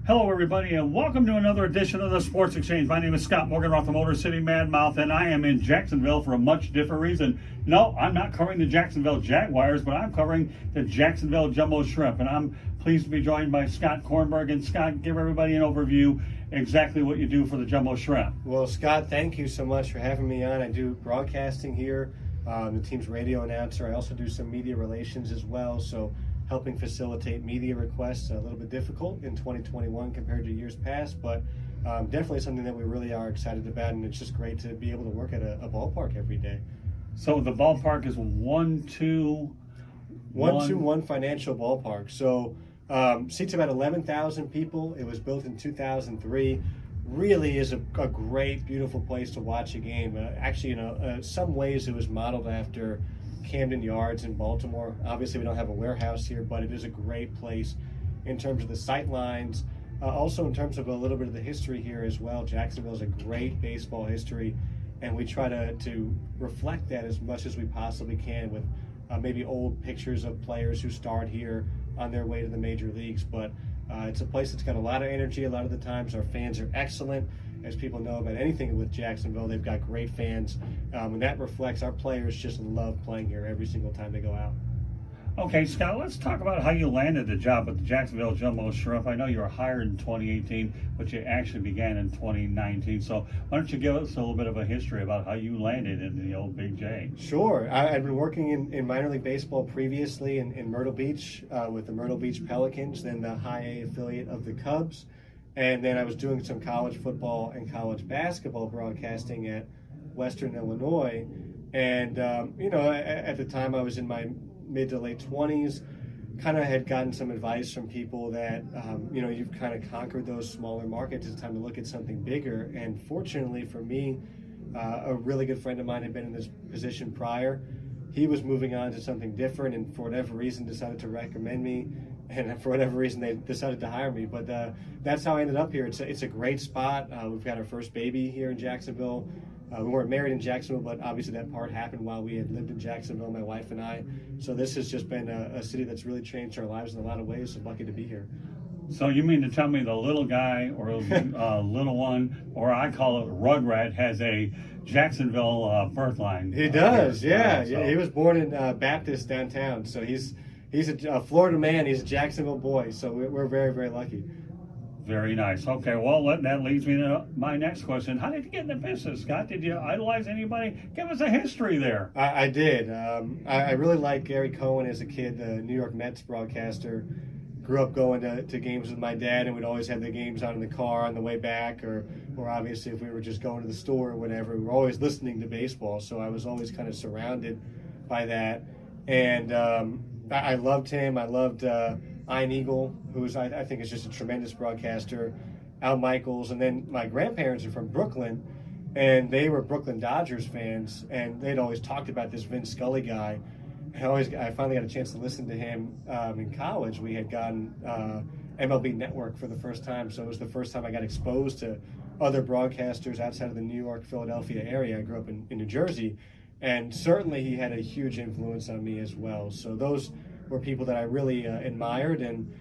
Hello, everybody, and welcome to another edition of the Sports Exchange. My name is Scott Morgan, off the Motor City Mad Mouth, and I am in Jacksonville for a much different reason. No, I'm not covering the Jacksonville Jaguars, but I'm covering the Jacksonville Jumbo Shrimp, and I'm pleased to be joined by Scott Kornberg. And Scott, give everybody an overview exactly what you do for the Jumbo Shrimp. Well, Scott, thank you so much for having me on. I do broadcasting here, the team's radio announcer. I also do some media relations as well, so helping facilitate media requests, a little bit difficult in 2021 compared to years past, but definitely something that we really are excited about, and it's just great to be able to work at a ballpark every day. So the ballpark is 121 Financial Ballpark. So seats about 11,000 people. It was built in 2003. Really is a great, beautiful place to watch a game. Actually, in some ways, it was modeled after Camden Yards in Baltimore. Obviously, we don't have a warehouse here, but it is a great place in terms of the sight lines. Also, in terms of a little bit of the history here as well. Jacksonville is a great baseball history, and we try to reflect that as much as we possibly can with maybe old pictures of players who starred here on their way to the major leagues. But it's a place that's got a lot of energy. A lot of the times, our fans are excellent. As people know about anything with Jacksonville, they've got great fans, and that reflects our players just love playing here every single time they go out. Okay, Scott, let's talk about how you landed the job at the Jacksonville Jumbo Shrimp. I know you were hired in 2018, but you actually began in 2019. So why don't you give us a little bit of a history about how you landed in the old Big J? Sure. I'd been working in minor league baseball previously in Myrtle Beach with the Myrtle Beach Pelicans, then the high A affiliate of the Cubs. And then I was doing some college football and college basketball broadcasting at Western Illinois. And, at the time I was in my mid to late 20s, kind of had gotten some advice from people that, you've kind of conquered those smaller markets. It's time to look at something bigger. And fortunately for me, a really good friend of mine had been in this position prior. He was moving on to something different, and for whatever reason decided to recommend me. And for whatever reason, they decided to hire me. But that's how I ended up here. It's a great spot. We've got our first baby here in Jacksonville. We weren't married in Jacksonville, but obviously that part happened while we had lived in Jacksonville, my wife and I. So this has just been a city that's really changed our lives in a lot of ways. So lucky to be here. So you mean to tell me the little guy or little one, or I call it Rugrat, has a Jacksonville birth line? He does, yeah. He was born in Baptist downtown. So he's a Florida man. He's a Jacksonville boy. So we're very, very lucky. Very nice. Okay, well, that leads me to my next question. How did you get in the business, Scott? Did you idolize anybody? Give us a history there. I did. I really liked Gary Cohen as a kid, the New York Mets broadcaster. Grew up going to games with my dad, and we'd always have the games on in the car on the way back, or obviously if we were just going to the store or whatever, we were always listening to baseball. So I was always kind of surrounded by that. And I loved him. I loved Ian Eagle, who's I think is just a tremendous broadcaster, Al Michaels, and then my grandparents are from Brooklyn, and they were Brooklyn Dodgers fans, and they'd always talked about this Vin Scully guy. I finally got a chance to listen to him in college. We had gotten MLB Network for the first time, so it was the first time I got exposed to other broadcasters outside of the New York, Philadelphia area. I grew up in New Jersey, and certainly he had a huge influence on me as well. So those were people that I really admired, and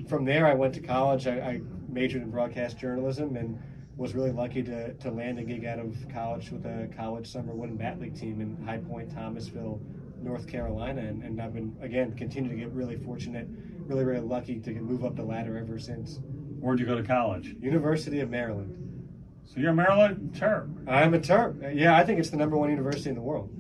from there I went to college. I majored in broadcast journalism and was really lucky to land a gig out of college with a college summer wooden bat league team in High Point, Thomasville, North Carolina, and I've been, again, continue to get really fortunate, really, really lucky to move up the ladder ever since. Where'd you go to college? University of Maryland. So you're a Maryland Terp? I'm a Terp. Yeah, I think it's the #1 university in the world.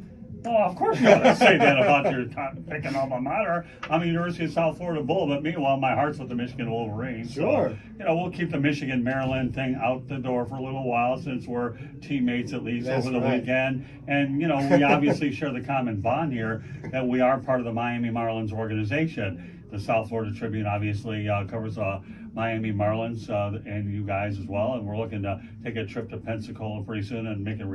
Well, of course you got to say that about your picking alma mater. I'm a University of South Florida Bull, but meanwhile, my heart's with the Michigan Wolverines. Sure. So, we'll keep the Michigan-Maryland thing out the door for a little while since we're teammates at least over the weekend. And, we obviously share the common bond here that we are part of the Miami Marlins organization. The South Florida Tribune obviously covers Miami Marlins and you guys as well, and we're looking to take a trip to Pensacola pretty soon and make a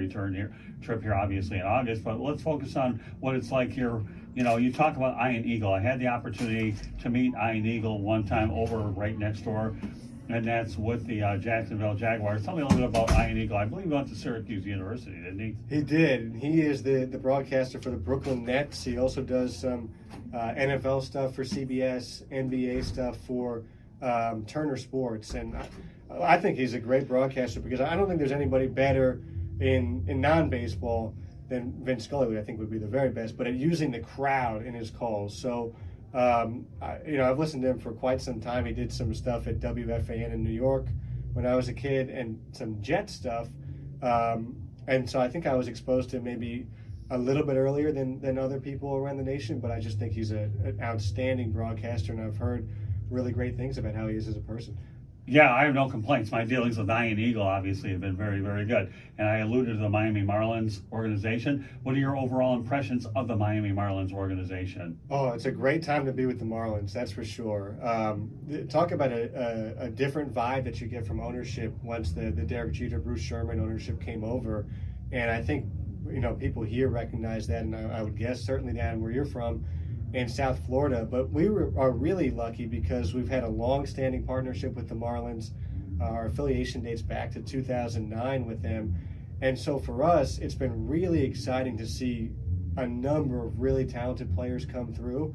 trip here obviously in August. But let's focus on what it's like here. You talk about Ian Eagle. I had the opportunity to meet Ian Eagle one time over right next door, and that's with the Jacksonville Jaguars. Tell me a little bit about Ian Eagle. I believe he went to Syracuse University, didn't he? He did. He is the broadcaster for the Brooklyn Nets. He also does some NFL stuff for CBS, NBA stuff for Turner Sports, and I think he's a great broadcaster because I don't think there's anybody better in non-baseball than Vince Scully. I think would be the very best, but at using the crowd in his calls. So, I've listened to him for quite some time. He did some stuff at WFAN in New York when I was a kid, and some Jet stuff. And so I think I was exposed to him maybe a little bit earlier than other people around the nation, but I just think he's an outstanding broadcaster, and I've heard really great things about how he is as a person. Yeah, I have no complaints. My dealings with Ian Eagle obviously have been very, very good. And I alluded to the Miami Marlins organization. What are your overall impressions of the Miami Marlins organization? Oh, it's a great time to be with the Marlins, that's for sure. Talk about a different vibe that you get from ownership once the Derek Jeter, Bruce Sherman ownership came over. And I think, people here recognize that, and I would guess certainly down where you're from, in South Florida, but are really lucky because we've had a long-standing partnership with the Marlins. Our affiliation dates back to 2009 with them, and so for us, it's been really exciting to see a number of really talented players come through,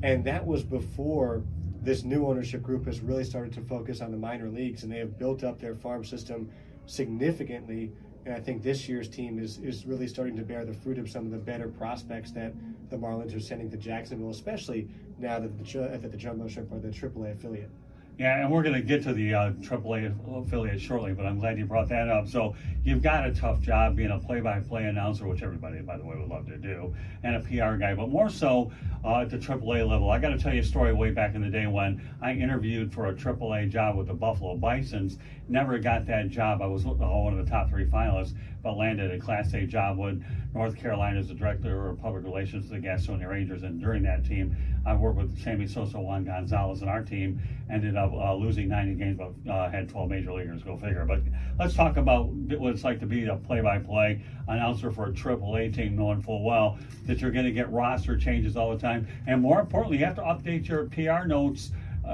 and that was before this new ownership group has really started to focus on the minor leagues, and they have built up their farm system significantly. And I think this year's team is really starting to bear the fruit of some of the better prospects that the Marlins are sending to Jacksonville, especially now that the Jumbo Shrimp are the AAA affiliate. Yeah, and we're going to get to the AAA affiliate shortly, but I'm glad you brought that up. So you've got a tough job being a play-by-play announcer, which everybody, by the way, would love to do, and a PR guy, but more so at the AAA level. I got to tell you a story way back in the day when I interviewed for a AAA job with the Buffalo Bisons. Never got that job. I was one of the top 3 finalists, but landed a Class A job with North Carolina as the director of public relations to the Gastonia Rangers. And during that team, I worked with Sammy Sosa, Juan Gonzalez, and our team ended up losing 90 games, but had 12 major leaguers, go figure. But let's talk about what it's like to be a play-by-play announcer for a AAA team, knowing full well that you're going to get roster changes all the time. And more importantly, you have to update your PR notes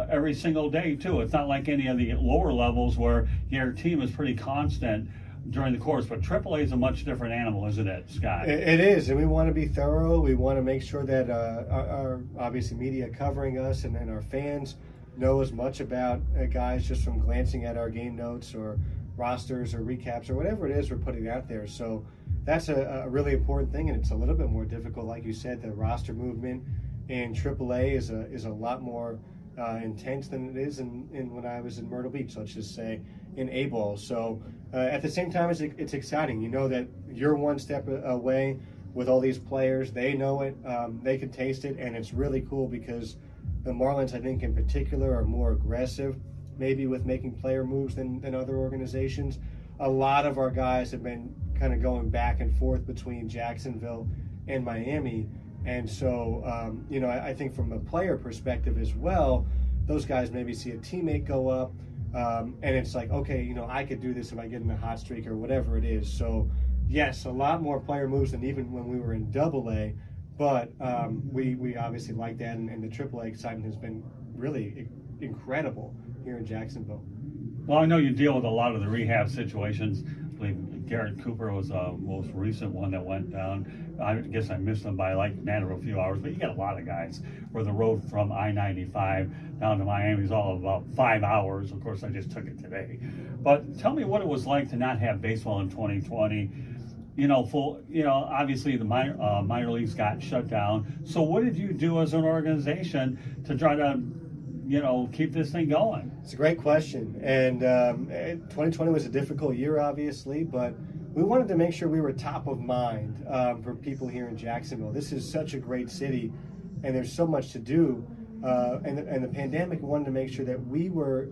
every single day, too. It's not like any of the lower levels where your team is pretty constant during the course, but AAA is a much different animal, isn't it, Scott? It is, and we want to be thorough. We want to make sure that our obviously media covering us and our fans know as much about guys just from glancing at our game notes or rosters or recaps or whatever it is we're putting out there. So that's a really important thing, and it's a little bit more difficult. Like you said, the roster movement in AAA is a lot more intense than it is in when I was in Myrtle Beach, let's just say, in A-ball. So at the same time, it's exciting. You know that you're one step away with all these players. They know it. They can taste it, and it's really cool because the Marlins, I think in particular, are more aggressive maybe with making player moves than other organizations. A lot of our guys have been kind of going back and forth between Jacksonville and Miami. And so, I think from a player perspective as well, those guys maybe see a teammate go up, and it's like, okay, I could do this if I get in a hot streak or whatever it is. So, yes, a lot more player moves than even when we were in AA, but we obviously like that, and the AAA excitement has been really incredible here in Jacksonville. Well, I know you deal with a lot of the rehab situations. I believe Garrett Cooper was the most recent one that went down. I guess I missed them by like a matter of a few hours, but you got a lot of guys where the road from I-95 down to Miami is all about 5 hours. Of course, I just took it today. But tell me what it was like to not have baseball in 2020. Obviously the minor leagues got shut down. So what did you do as an organization to try to keep this thing going? It's a great question. And 2020 was a difficult year, obviously, but we wanted to make sure we were top of mind for people here in Jacksonville. This is such a great city, and there's so much to do. And the pandemic, we wanted to make sure that we were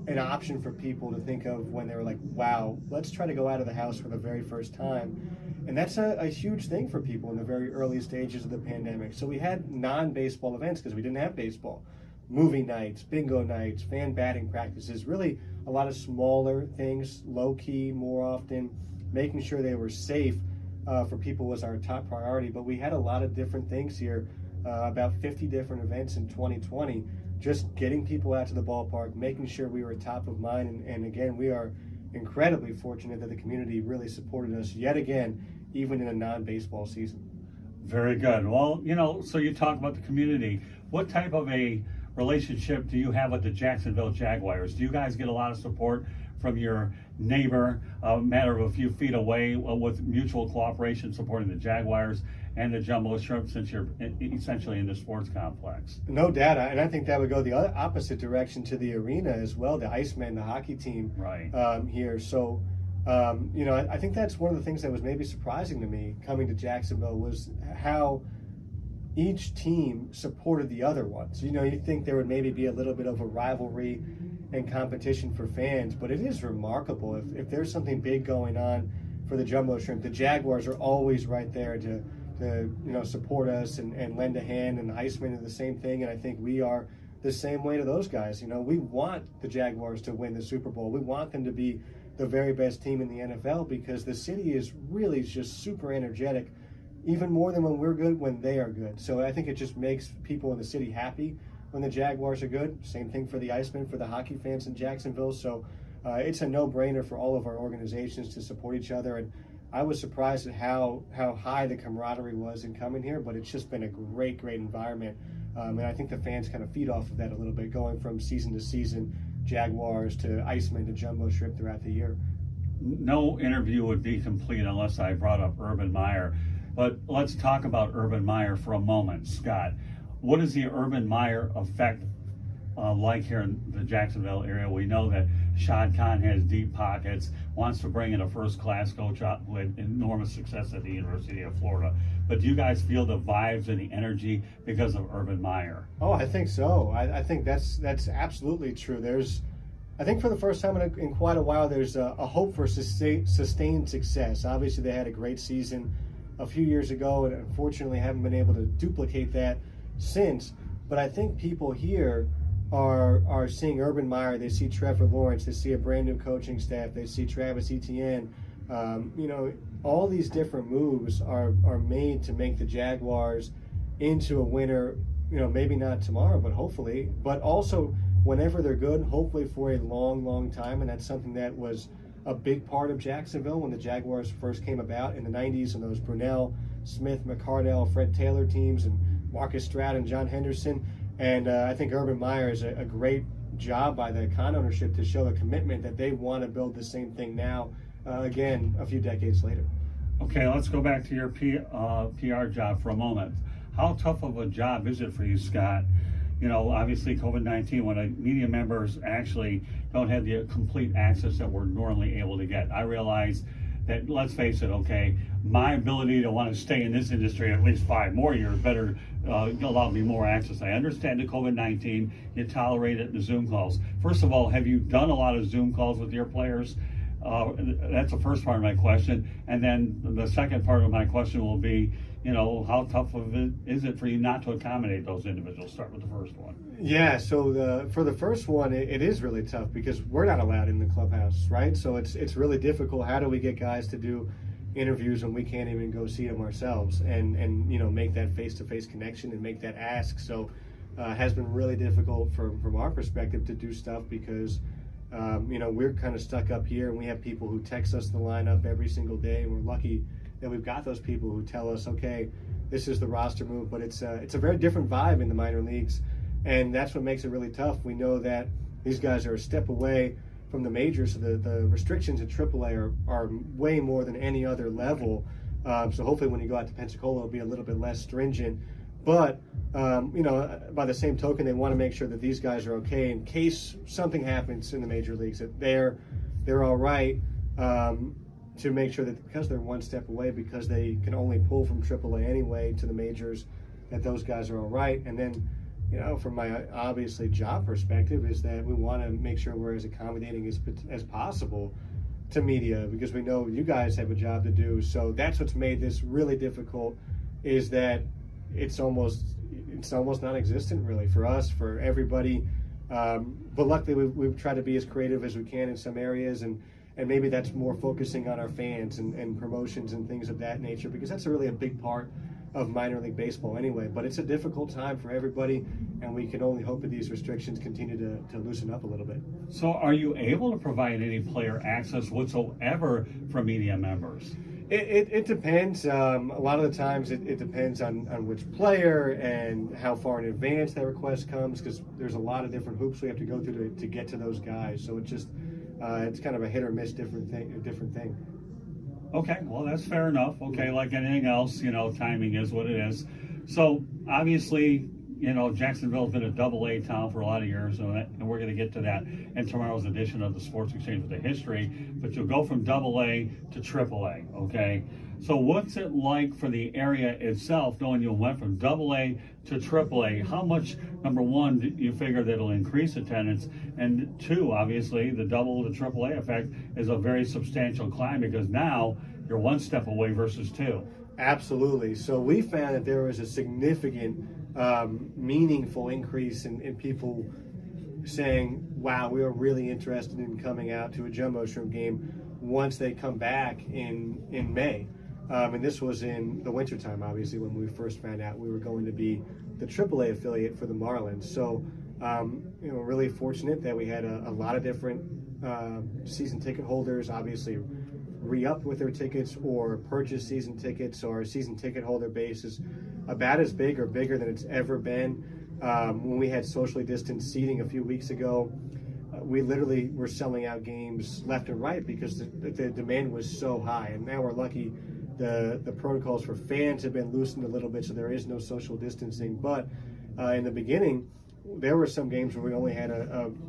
an option for people to think of when they were like, wow, let's try to go out of the house for the very first time. And that's a huge thing for people in the very early stages of the pandemic. So we had non-baseball events because we didn't have baseball. Movie nights, bingo nights, fan batting practices, really a lot of smaller things, low-key more often, making sure they were safe for people was our top priority. But we had a lot of different things here, about 50 different events in 2020, just getting people out to the ballpark, making sure we were top of mind. And again, we are incredibly fortunate that the community really supported us yet again, even in a non-baseball season. Very good. Well, so you talk about the community. What type of a relationship do you have with the Jacksonville Jaguars? Do you guys get a lot of support from your neighbor, a matter of a few feet away, with mutual cooperation supporting the Jaguars and the Jumbo Shrimp, since you're essentially in the sports complex? No doubt, and I think that would go the other opposite direction to the arena as well, the Icemen, the hockey team Right. Here. So, I think that's one of the things that was maybe surprising to me coming to Jacksonville was how each team supported the other ones. You think there would maybe be a little bit of a rivalry and competition for fans, but it is remarkable. If there's something big going on for the Jumbo Shrimp, the Jaguars are always right there to support us and lend a hand, and the Icemen are the same thing, and I think we are the same way to those guys. We want the Jaguars to win the Super Bowl. We want them to be the very best team in the NFL because the city is really just super energetic, even more than when we're good, when they are good. So I think it just makes people in the city happy when the Jaguars are good. Same thing for the Icemen, for the hockey fans in Jacksonville. So it's a no-brainer for all of our organizations to support each other. And I was surprised at how high the camaraderie was in coming here, but it's just been a great environment. And I think the fans kind of feed off of that a little bit, going from season to season, Jaguars to Icemen to Jumbo Shrimp throughout the year. No interview would be complete unless I brought up Urban Meyer. But let's talk about Urban Meyer for a moment, Scott. What is the Urban Meyer effect like here in the Jacksonville area? We know that Shad Khan has deep pockets, wants to bring in a first-class coach with enormous success at the University of Florida. But do you guys feel the vibes and the energy because of Urban Meyer? Oh, I think so. I think that's absolutely true. I think for the first time in quite a while, there's a hope for sustained success. Obviously, they had a great season a few years ago, and unfortunately haven't been able to duplicate that since. But I think people here are seeing Urban Meyer. They see Trevor Lawrence. They see a brand new coaching staff. They see Travis Etienne. All these different moves are made to make the Jaguars into a winner. Maybe not tomorrow, but hopefully. But also whenever they're good, hopefully for a long time. And that's something that was a big part of Jacksonville when the Jaguars first came about in the 90s, and those Brunell, Smith, McCardell, Fred Taylor teams, and Marcus Stroud and John Henderson. And I think Urban Meyer is a great job by the Khan ownership to show a commitment that they want to build the same thing now, again, a few decades later. Okay, let's go back to your PR job for a moment. How tough of a job is it for you, Scott? Obviously COVID-19, when media members actually don't have the complete access that we're normally able to get. I realize that, let's face it, okay, my ability to want to stay in this industry at least 5 more years better allow me more access. I understand the COVID-19, you tolerate it in the Zoom calls. First of all, have you done a lot of Zoom calls with your players? That's the first part of my question. And then the second part of my question will be, how tough of it is it for you not to accommodate those individuals? Start with the first one. Yeah, so for the first one, it is really tough because we're not allowed in the clubhouse, right? So it's really difficult. How do we get guys to do interviews when we can't even go see them ourselves and make that face-to-face connection and make that ask? So it has been really difficult from our perspective to do stuff because we're kind of stuck up here, and we have people who text us the lineup every single day, and we're lucky that we've got those people who tell us, okay, this is the roster move, but it's a very different vibe in the minor leagues, and that's what makes it really tough. We know that these guys are a step away from the majors, so the restrictions at AAA are way more than any other level. So hopefully when you go out to Pensacola, it'll be a little bit less stringent. But by the same token, they want to make sure that these guys are okay in case something happens in the major leagues, that they're all right. To make sure that because they're one step away, because they can only pull from AAA anyway to the majors, that those guys are all right. And then, from my obviously job perspective, is that we want to make sure we're as accommodating as possible to media, because we know you guys have a job to do. So that's what's made this really difficult, is that it's almost non-existent really for us, for everybody. But luckily we've tried to be as creative as we can in some areas, and maybe that's more focusing on our fans and promotions and things of that nature, because that's really a big part of minor league baseball anyway. But it's a difficult time for everybody, and we can only hope that these restrictions continue to loosen up a little bit. So are you able to provide any player access whatsoever for media members? It depends. A lot of the times it depends on which player and how far in advance that request comes, because there's a lot of different hoops we have to go through to get to those guys. So it's kind of a hit or miss different thing. Okay, well, that's fair enough. Okay, like anything else, timing is what it is. So obviously, Jacksonville's been a double-A town for a lot of years, and we're going to get to that in tomorrow's edition of the Sports Exchange with the History. But you'll go from double-A to triple-A, okay? So what's it like for the area itself, knowing you went from double-A to triple-A? How much, number one, do you figure that it'll increase attendance? And two, obviously, the double to triple-A effect is a very substantial climb, because now you're one step away versus two. Absolutely. So we found that there was a significant meaningful increase in people saying, wow, we are really interested in coming out to a Jumbo Shrimp game once they come back in May. And this was in the wintertime, obviously, when we first found out we were going to be the AAA affiliate for the Marlins. So, really fortunate that we had a lot of different season ticket holders, obviously, re-up with their tickets or purchase season tickets. So our season ticket holder base is about as big or bigger than it's ever been. When we had socially distanced seating a few weeks ago, we literally were selling out games left and right because the demand was so high. And now we're lucky the protocols for fans have been loosened a little bit, so there is no social distancing. But in the beginning, there were some games where we only had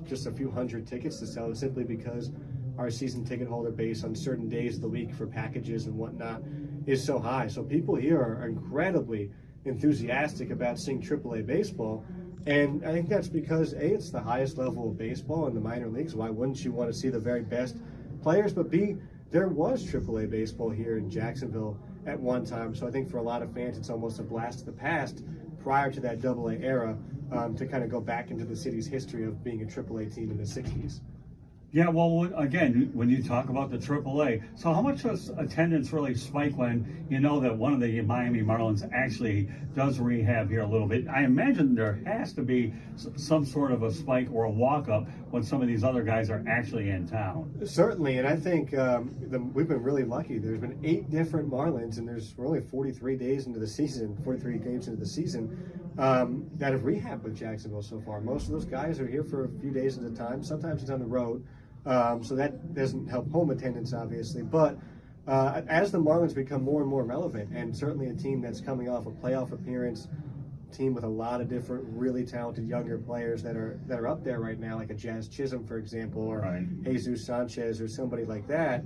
just a few hundred tickets to sell, simply because our season ticket holder base on certain days of the week for packages and whatnot is so high. So people here are incredibly enthusiastic about seeing AAA baseball. And I think that's because, A, it's the highest level of baseball in the minor leagues. Why wouldn't you want to see the very best players? But B, there was AAA baseball here in Jacksonville at one time. So I think for a lot of fans, it's almost a blast of the past prior to that AA era, to kind of go back into the city's history of being a AAA team in the 60s. Yeah, well, again, when you talk about the AAA, so how much does attendance really spike when you know that one of the Miami Marlins actually does rehab here a little bit? I imagine there has to be some sort of a spike or a walk-up when some of these other guys are actually in town. Certainly, and I think we've been really lucky. There's been 8 different Marlins, and we're only 43 days into the season, 43 games into the season, that have rehabbed with Jacksonville so far. Most of those guys are here for a few days at a time. Sometimes it's on the road. So that doesn't help home attendance, obviously. But as the Marlins become more and more relevant, and certainly a team that's coming off a playoff appearance, team with a lot of different really talented younger players that are up there right now, like a Jazz Chisholm, for example, or right. Jesus Sanchez or somebody like that.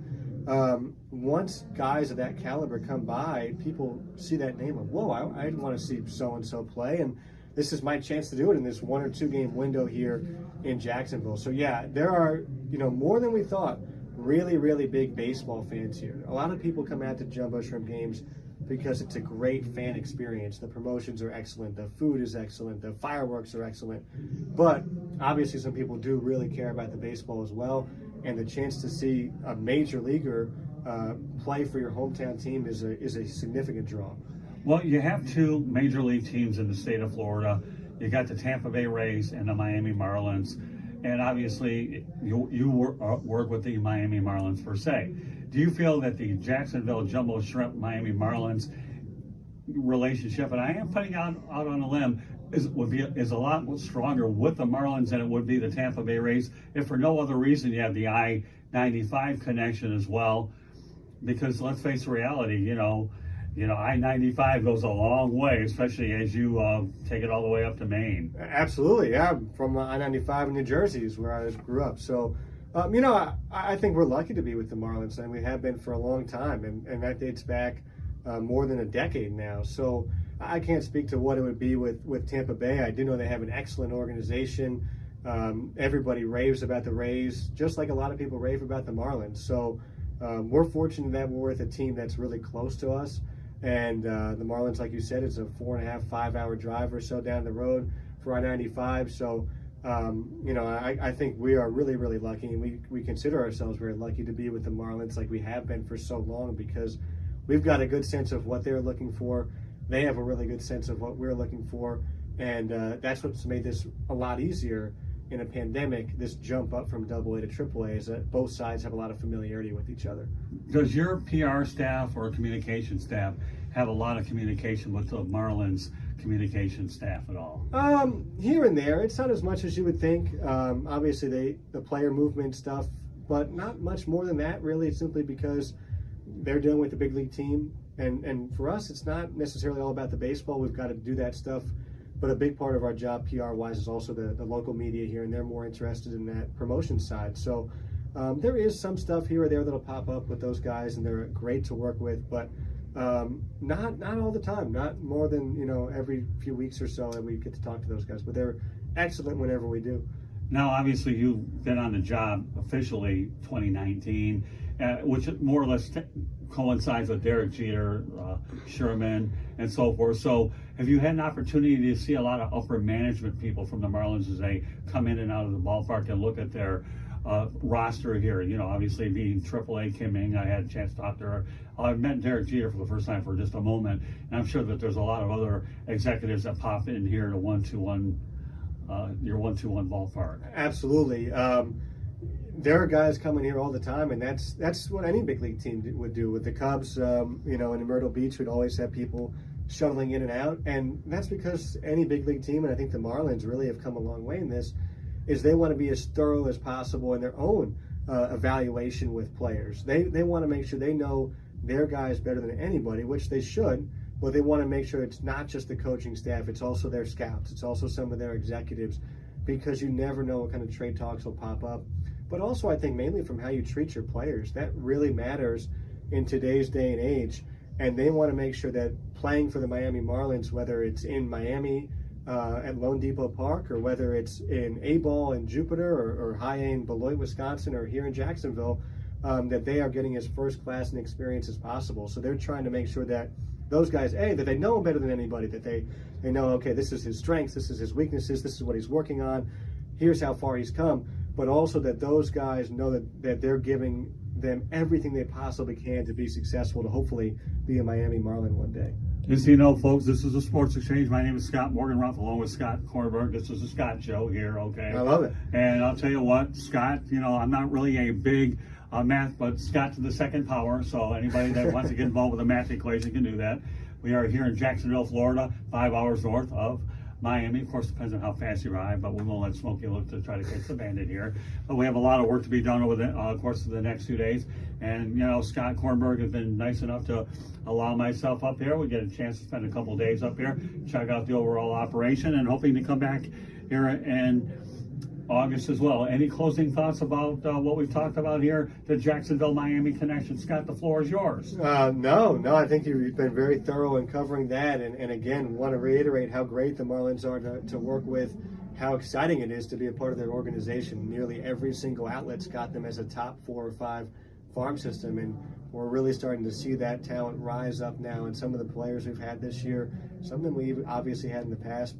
Once guys of that caliber come by, people see that name of, whoa, I want to see so-and-so play, and this is my chance to do it in this 1 or 2 game window here in Jacksonville. So yeah, there are, more than we thought, really, really big baseball fans here. A lot of people come out to Jumbo Shrimp games because it's a great fan experience. The promotions are excellent, the food is excellent, the fireworks are excellent. But obviously some people do really care about the baseball as well, and the chance to see a major leaguer play for your hometown team is a significant draw. Well, you have 2 major league teams in the state of Florida. You got the Tampa Bay Rays and the Miami Marlins. And obviously, you work with the Miami Marlins per se. Do you feel that the Jacksonville Jumbo Shrimp Miami Marlins relationship, and I am putting out on a limb, is a lot stronger with the Marlins than it would be the Tampa Bay Rays, if for no other reason you have the I-95 connection as well? Because let's face the reality, I-95 goes a long way, especially as you take it all the way up to Maine. Absolutely, yeah. I'm from I-95 in New Jersey is where I grew up. So, I think we're lucky to be with the Marlins, and we have been for a long time, and that dates back more than a decade now. So I can't speak to what it would be with Tampa Bay. I do know they have an excellent organization. Everybody raves about the Rays, just like a lot of people rave about the Marlins. So we're fortunate that we're with a team that's really close to us. And the Marlins, like you said, it's a 4.5, 5-hour drive or so down the road for I-95. So, I think we are really, really lucky, and we consider ourselves very lucky to be with the Marlins like we have been for so long, because we've got a good sense of what they're looking for. They have a really good sense of what we're looking for, and that's what's made this a lot easier in a pandemic, this jump up from AA to AAA is that both sides have a lot of familiarity with each other. Does your PR staff or communication staff have a lot of communication with the Marlins communication staff at all? Here and there. It's not as much as you would think. Obviously, the player movement stuff, but not much more than that, really, simply because they're dealing with the big league team. And for us, it's not necessarily all about the baseball. We've got to do that stuff. But a big part of our job, PR-wise, is also the local media here, and they're more interested in that promotion side. So there is some stuff here or there that'll pop up with those guys, and they're great to work with, but not all the time. Not more than every few weeks or so that we get to talk to those guys. But they're excellent whenever we do. Now, obviously, you've been on the job officially 2019, which more or less coincides with Derek Jeter, Sherman, and so forth. So have you had an opportunity to see a lot of upper management people from the Marlins as they come in and out of the ballpark and look at their roster here? Obviously being AAA Kim Ng, I had a chance to talk to her. I met Derek Jeter for the first time for just a moment, and I'm sure that there's a lot of other executives that pop in here to your 1-2-1 ballpark. Absolutely. There are guys coming here all the time, and that's what any big league team would do. With the Cubs, in Myrtle Beach, we'd always have people shuttling in and out, and that's because any big league team, and I think the Marlins really have come a long way in this, is they want to be as thorough as possible in their own evaluation with players. They want to make sure they know their guys better than anybody, which they should, but they want to make sure it's not just the coaching staff, it's also their scouts, it's also some of their executives, because you never know what kind of trade talks will pop up. But also, I think mainly from how you treat your players. That really matters in today's day and age. And they want to make sure that playing for the Miami Marlins, whether it's in Miami at Lone Depot Park, or whether it's in A-Ball in Jupiter, or High A in Beloit, Wisconsin, or here in Jacksonville, that they are getting as first class an experience as possible. So they're trying to make sure that those guys, that they know him better than anybody, that they know, okay, this is his strengths, this is his weaknesses, this is what he's working on, here's how far he's come, but also that those guys know that they're giving them everything they possibly can to be successful, to hopefully be a Miami Marlin one day. Just so you know, folks, this is a Sports Exchange. My name is Scott Morgan-Ruff, along with Scott Kornberg. This is the Scott Show here, okay? I love it. And I'll tell you what, Scott, I'm not really a big math, but Scott to the second power, so anybody that wants to get involved with a math equation can do that. We are here in Jacksonville, Florida, 5 hours north of Miami. Of course, depends on how fast you ride, but we won't let Smokey look to try to catch the bandit here. But we have a lot of work to be done over the course of the next 2 days. And, Scott Kornberg has been nice enough to allow myself up here. We get a chance to spend a couple days up here, check out the overall operation, and hoping to come back here in August as well. Any closing thoughts about what we've talked about here, the Jacksonville-Miami connection? Scott, the floor is yours. No, I think you've been very thorough in covering that. And again, want to reiterate how great the Marlins are to work with, how exciting it is to be a part of their organization. Nearly every single outlet's got them as a top 4 or 5 farm system, and we're really starting to see that talent rise up now. And some of the players we've had this year, some of them we've obviously had in the past,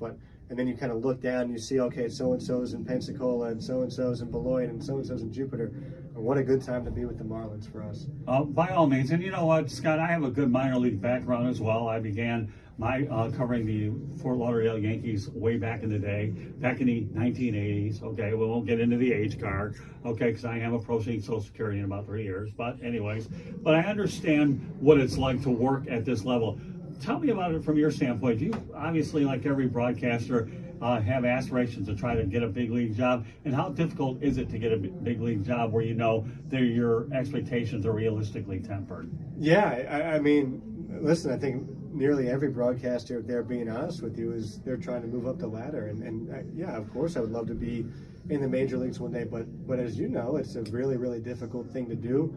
and then you kind of look down and you see, okay, so-and-so's in Pensacola, and so-and-so's in Beloit, and so-and-so's in Jupiter. And what a good time to be with the Marlins for us. By all means. And you know what, Scott, I have a good minor league background as well. I began my covering the Fort Lauderdale Yankees way back in the day, back in the 1980s. Okay, we won't get into the age card, okay, because I am approaching Social Security in about 3 years. But anyways, I understand what it's like to work at this level. Tell me about it from your standpoint. You obviously, like every broadcaster, have aspirations to try to get a big league job. And how difficult is it to get a big league job where that your expectations are realistically tempered? Yeah, I mean, listen, I think nearly every broadcaster, if they're being honest with you, is they're trying to move up the ladder. And yeah, of course, I would love to be in the major leagues one day. But as you know, it's a really, really difficult thing to do.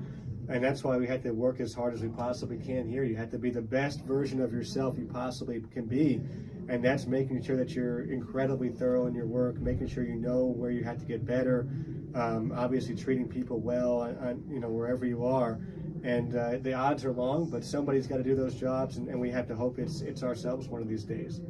And that's why we have to work as hard as we possibly can here. You have to be the best version of yourself you possibly can be. And that's making sure that you're incredibly thorough in your work, making sure you know where you have to get better, obviously treating people well, wherever you are. And the odds are long, but somebody's got to do those jobs, and we have to hope it's ourselves one of these days.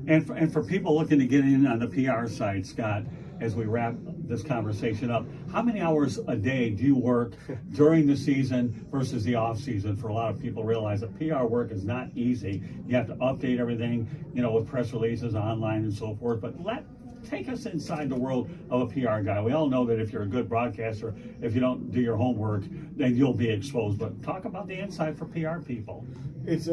And for people looking to get in on the PR side, Scott, as we wrap this conversation up, how many hours a day do you work during the season versus the off season? For a lot of people realize that PR work is not easy. You have to update everything, with press releases online and so forth. But let take us inside the world of a PR guy. We all know that if you're a good broadcaster, if you don't do your homework, then you'll be exposed. But talk about the inside for PR people. It's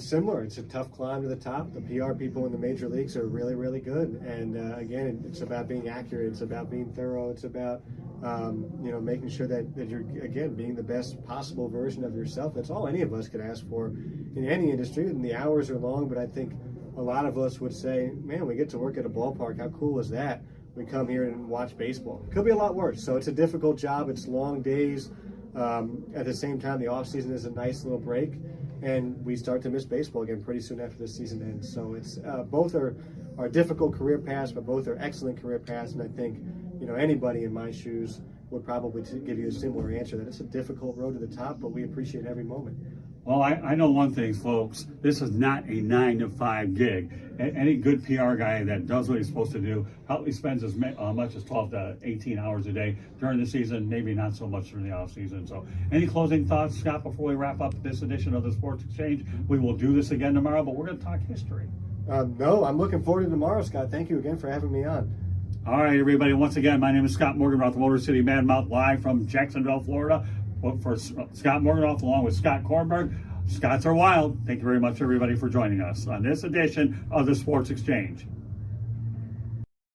similar. It's a tough climb to the top. The PR people in the major leagues are really, really good. And again, it's about being accurate. It's about being thorough. It's about making sure that you're, again, being the best possible version of yourself. That's all any of us could ask for in any industry. And the hours are long, but I think a lot of us would say, man, we get to work at a ballpark. How cool is that? We come here and watch baseball. Could be a lot worse. So it's a difficult job. It's long days. At the same time, the off season is a nice little break, and we start to miss baseball again pretty soon after the season ends. So it's both are difficult career paths, but both are excellent career paths. And I think anybody in my shoes would probably give you a similar answer, that it's a difficult road to the top, but we appreciate every moment. Well, I know one thing, folks. This is not a 9-to-5 gig. Any good PR guy that does what he's supposed to do probably spends as much as 12 to 18 hours a day during the season, maybe not so much during the off season. So any closing thoughts, Scott, before we wrap up this edition of the Sports Exchange? We will do this again tomorrow, but we're going to talk history. No, I'm looking forward to tomorrow, Scott. Thank you again for having me on. All right, everybody. Once again, my name is Scott Morgan, the Motor City Madmouth, live from Jacksonville, Florida. For Scott Morganoff, along with Scott Kornberg. Scots are wild. Thank you very much, everybody, for joining us on this edition of the Sports Exchange.